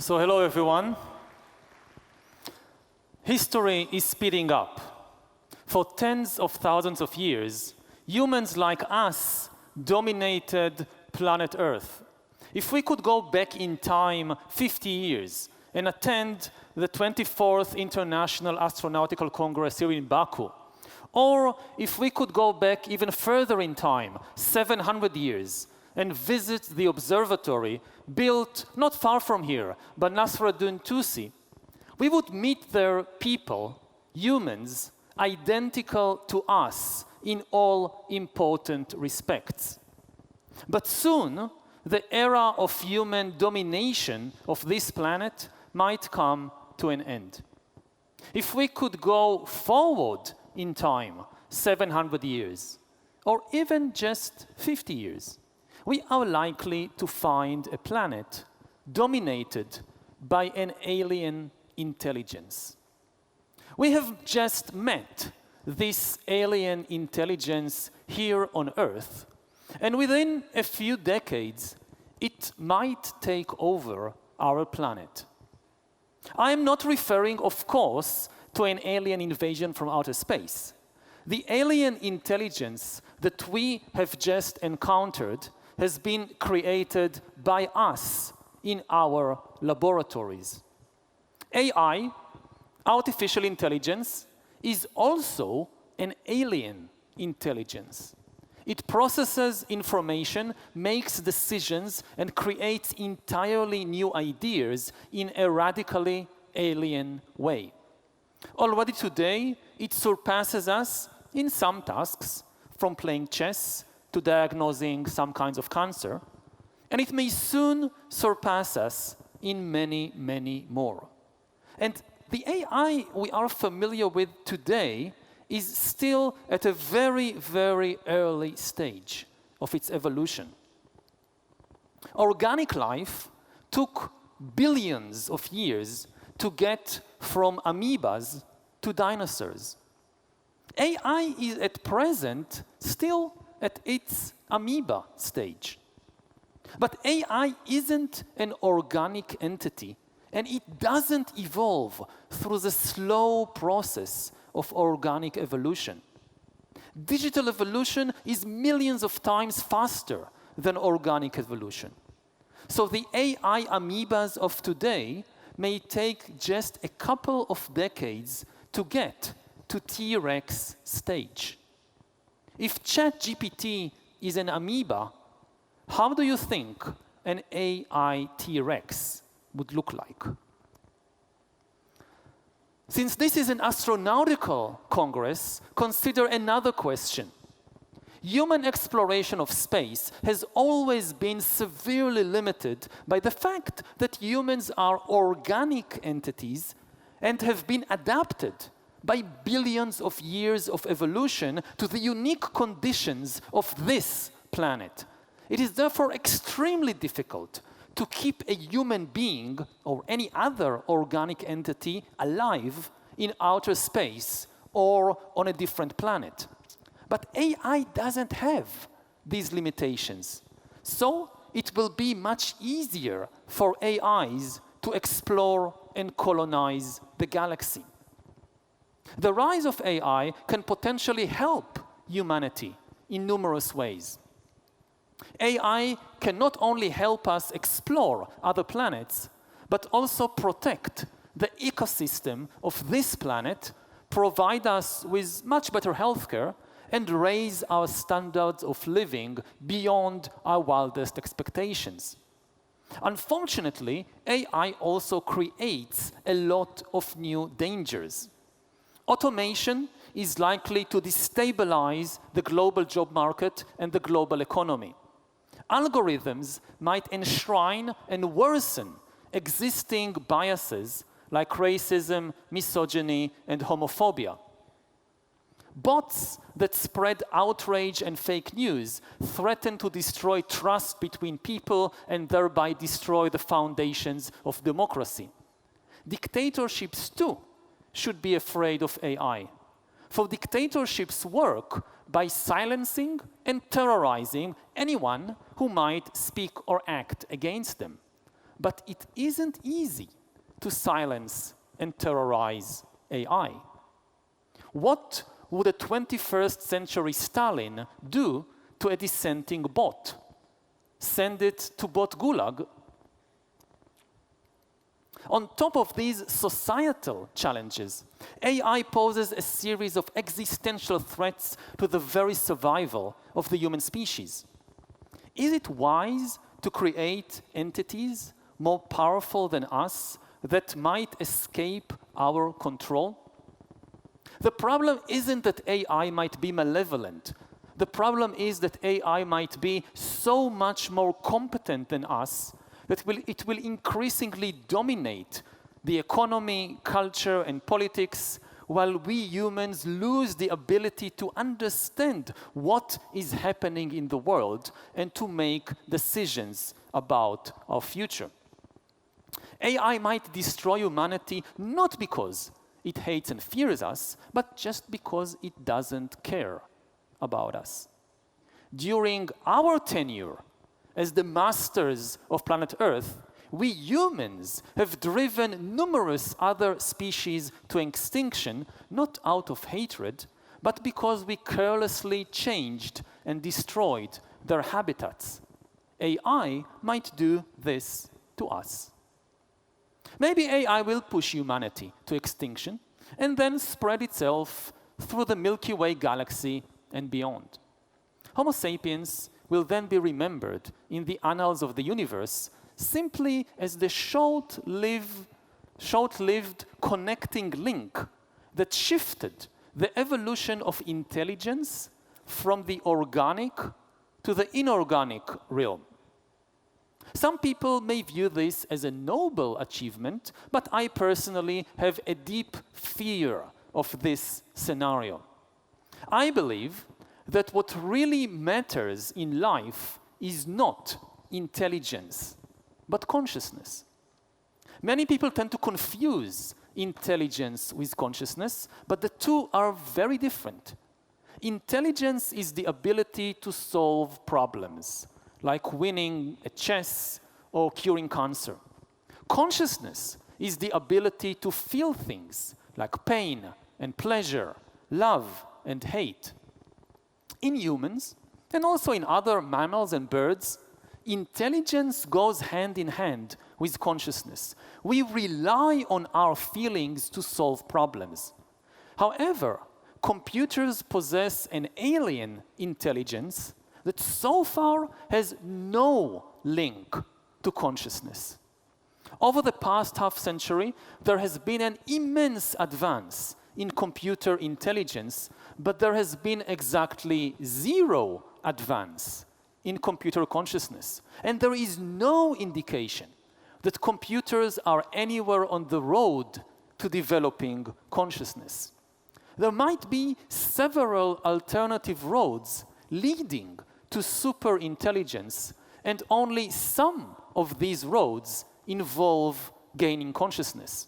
So hello everyone. History is speeding up. For tens of thousands of years, humans like us dominated planet Earth. If we could go back in time 50 years and attend the 24th International Astronautical Congress here in Baku, or if we could go back even further in time, 700 years, and visit the observatory built not far from here, but Nasruddin Tusi, we would meet there people, humans, identical to us in all important respects. But soon, the era of human domination of this planet might come to an end. If we could go forward in time, 700 years, or even just 50 years, we are likely to find a planet dominated by an alien intelligence. We have just met this alien intelligence here on Earth, and within a few decades, it might take over our planet. I am not referring, of course, to an alien invasion from outer space. The alien intelligence that we have just encountered has been created by us in our laboratories. AI, artificial intelligence, is also an alien intelligence. It processes information, makes decisions, and creates entirely new ideas in a radically alien way. Already today, it surpasses us in some tasks, from playing chess to diagnosing some kinds of cancer, and it may soon surpass us in many, many more. And the AI we are familiar with today is still at a very, very early stage of its evolution. Organic life took billions of years to get from amoebas to dinosaurs. AI is at present still at its amoeba stage. But AI isn't an organic entity, and it doesn't evolve through the slow process of organic evolution. Digital evolution is millions of times faster than organic evolution. So the AI amoebas of today may take just a couple of decades to get to T-Rex stage. If ChatGPT is an amoeba, how do you think an AI T-Rex would look like? Since this is an astronautical congress, consider another question. Human exploration of space has always been severely limited by the fact that humans are organic entities and have been adapted by billions of years of evolution to the unique conditions of this planet. It is therefore extremely difficult to keep a human being or any other organic entity alive in outer space or on a different planet. But AI doesn't have these limitations. So it will be much easier for AIs to explore and colonize the galaxy. The rise of AI can potentially help humanity in numerous ways. AI can not only help us explore other planets, but also protect the ecosystem of this planet, provide us with much better healthcare, and raise our standards of living beyond our wildest expectations. Unfortunately, AI also creates a lot of new dangers. Automation is likely to destabilize the global job market and the global economy. Algorithms might enshrine and worsen existing biases like racism, misogyny, and homophobia. Bots that spread outrage and fake news threaten to destroy trust between people and thereby destroy the foundations of democracy. Dictatorships, too, should be afraid of AI. For dictatorships work by silencing and terrorizing anyone who might speak or act against them. But it isn't easy to silence and terrorize AI. What would a 21st century Stalin do to a dissenting bot? Send it to bot gulag? On top of these societal challenges, AI poses a series of existential threats to the very survival of the human species. Is it wise to create entities more powerful than us that might escape our control? The problem isn't that AI might be malevolent. The problem is that AI might be so much more competent than us that it will increasingly dominate the economy, culture, and politics, while we humans lose the ability to understand what is happening in the world and to make decisions about our future. AI might destroy humanity not because it hates and fears us, but just because it doesn't care about us. During our tenure as the masters of planet Earth, we humans have driven numerous other species to extinction, not out of hatred, but because we carelessly changed and destroyed their habitats. AI might do this to us. Maybe AI will push humanity to extinction and then spread itself through the Milky Way galaxy and beyond. Homo sapiens will then be remembered in the annals of the universe simply as the short-lived connecting link that shifted the evolution of intelligence from the organic to the inorganic realm. Some people may view this as a noble achievement, but I personally have a deep fear of this scenario. I believe that what really matters in life is not intelligence, but consciousness. Many people tend to confuse intelligence with consciousness, but the two are very different. Intelligence is the ability to solve problems, like winning a chess or curing cancer. Consciousness is the ability to feel things, like pain and pleasure, love and hate. In humans, and also in other mammals and birds, intelligence goes hand in hand with consciousness. We rely on our feelings to solve problems. However, computers possess an alien intelligence that so far has no link to consciousness. Over the past half-century, there has been an immense advance in computer intelligence, but there has been exactly zero advance in computer consciousness. And there is no indication that computers are anywhere on the road to developing consciousness. There might be several alternative roads leading to superintelligence, and only some of these roads involve gaining consciousness.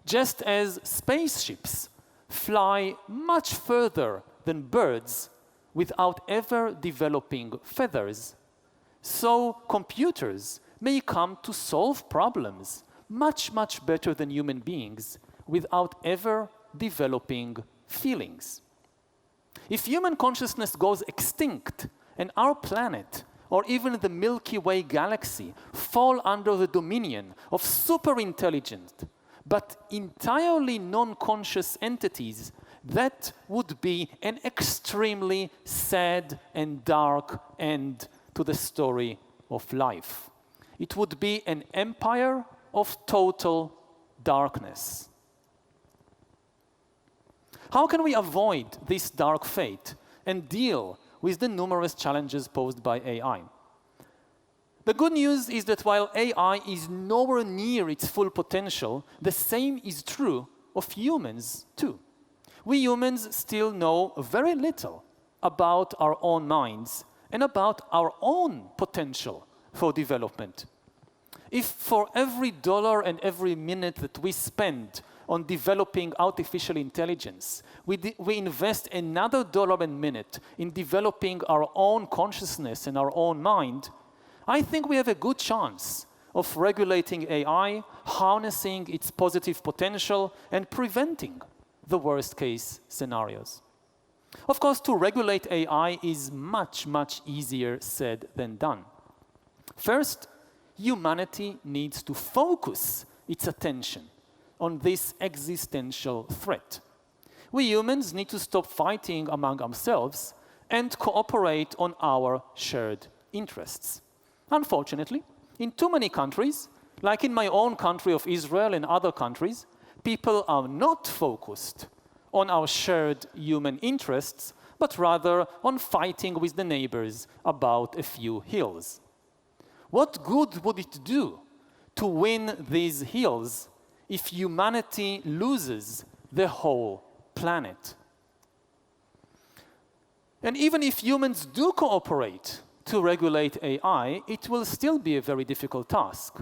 Just as spaceships fly much further than birds without ever developing feathers, so computers may come to solve problems much, much better than human beings without ever developing feelings. If human consciousness goes extinct and our planet or even the Milky Way galaxy fall under the dominion of superintelligent but entirely non-conscious entities, that would be an extremely sad and dark end to the story of life. It would be an empire of total darkness. How can we avoid this dark fate and deal with the numerous challenges posed by AI? The good news is that while AI is nowhere near its full potential, the same is true of humans too. We humans still know very little about our own minds and about our own potential for development. If for every dollar and every minute that we spend on developing artificial intelligence, we invest another dollar and minute in developing our own consciousness and our own mind, I think we have a good chance of regulating AI, harnessing its positive potential, and preventing the worst-case scenarios. Of course, to regulate AI is much, much easier said than done. First, humanity needs to focus its attention on this existential threat. We humans need to stop fighting among ourselves and cooperate on our shared interests. Unfortunately, in too many countries, like in my own country of Israel and other countries, people are not focused on our shared human interests, but rather on fighting with the neighbors about a few hills. What good would it do to win these hills if humanity loses the whole planet? And even if humans do cooperate to regulate AI, it will still be a very difficult task.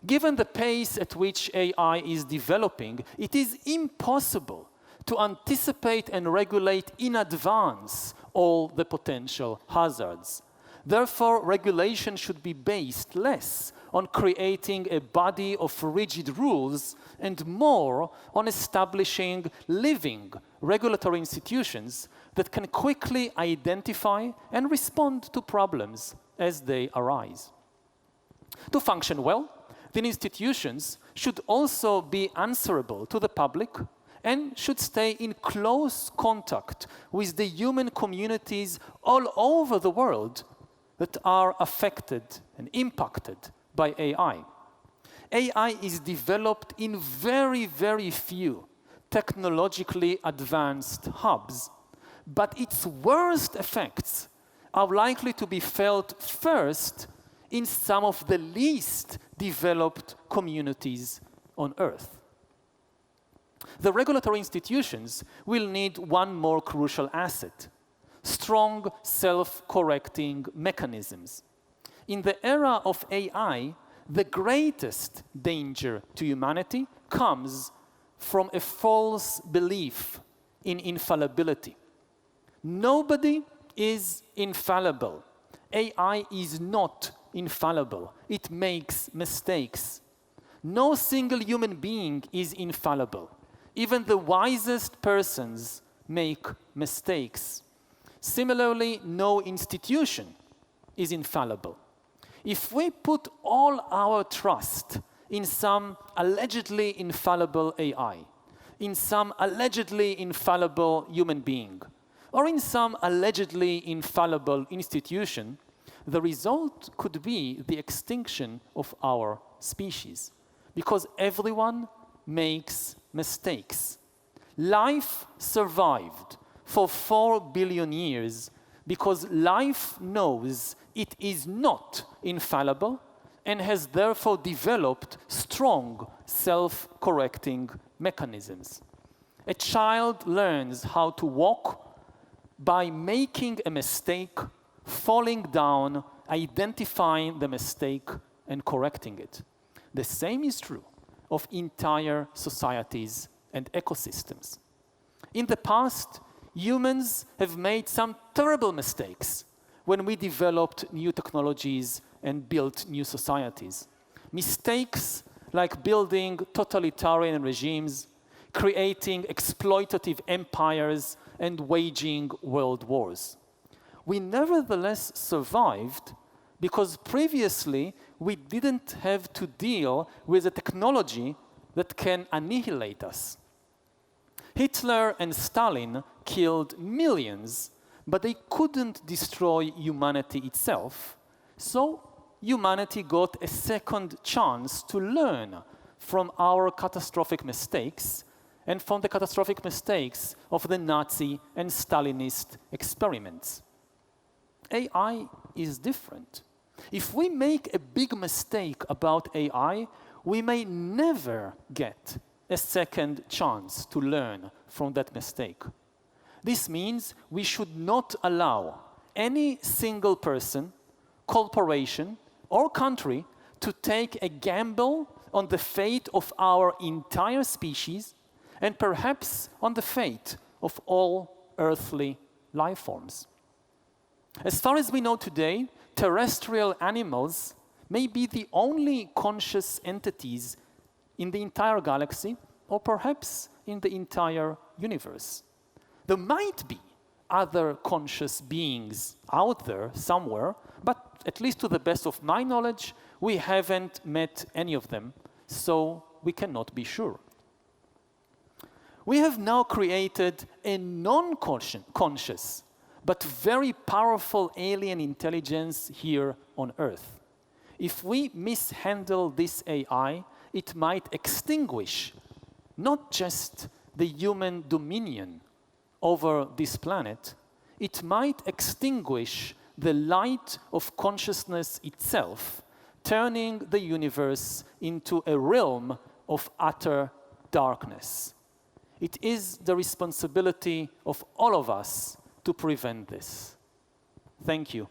Given the pace at which AI is developing, it is impossible to anticipate and regulate in advance all the potential hazards. Therefore, regulation should be based less on creating a body of rigid rules and more on establishing living regulatory institutions that can quickly identify and respond to problems as they arise. To function well, the institutions should also be answerable to the public and should stay in close contact with the human communities all over the world that are affected and impacted by AI. AI is developed in very, very few technologically advanced hubs, but its worst effects are likely to be felt first in some of the least developed communities on Earth. The regulatory institutions will need one more crucial asset: strong self-correcting mechanisms. In the era of AI, the greatest danger to humanity comes from a false belief in infallibility. Nobody is infallible. AI is not infallible. It makes mistakes. No single human being is infallible. Even the wisest persons make mistakes. Similarly, no institution is infallible. If we put all our trust in some allegedly infallible AI, in some allegedly infallible human being, or in some allegedly infallible institution, the result could be the extinction of our species, because everyone makes mistakes. Life survived for 4 billion years because life knows it is not infallible and has therefore developed strong self-correcting mechanisms. A child learns how to walk by making a mistake, falling down, identifying the mistake, and correcting it. The same is true of entire societies and ecosystems. In the past, humans have made some terrible mistakes when we developed new technologies and built new societies. Mistakes like building totalitarian regimes, creating exploitative empires, and waging world wars. We nevertheless survived because previously we didn't have to deal with a technology that can annihilate us. Hitler and Stalin killed millions, but they couldn't destroy humanity itself. So humanity got a second chance to learn from our catastrophic mistakes and from the catastrophic mistakes of the Nazi and Stalinist experiments. AI is different. If we make a big mistake about AI, we may never get a second chance to learn from that mistake. This means we should not allow any single person, corporation, or country to take a gamble on the fate of our entire species and perhaps on the fate of all earthly life forms. As far as we know today, terrestrial animals may be the only conscious entities in the entire galaxy, or perhaps in the entire universe. There might be other conscious beings out there somewhere, but at least to the best of my knowledge, we haven't met any of them, so we cannot be sure. We have now created a non-conscious, but very powerful alien intelligence here on Earth. If we mishandle this AI, it might extinguish not just the human dominion over this planet, it might extinguish the light of consciousness itself, turning the universe into a realm of utter darkness. It is the responsibility of all of us to prevent this. Thank you.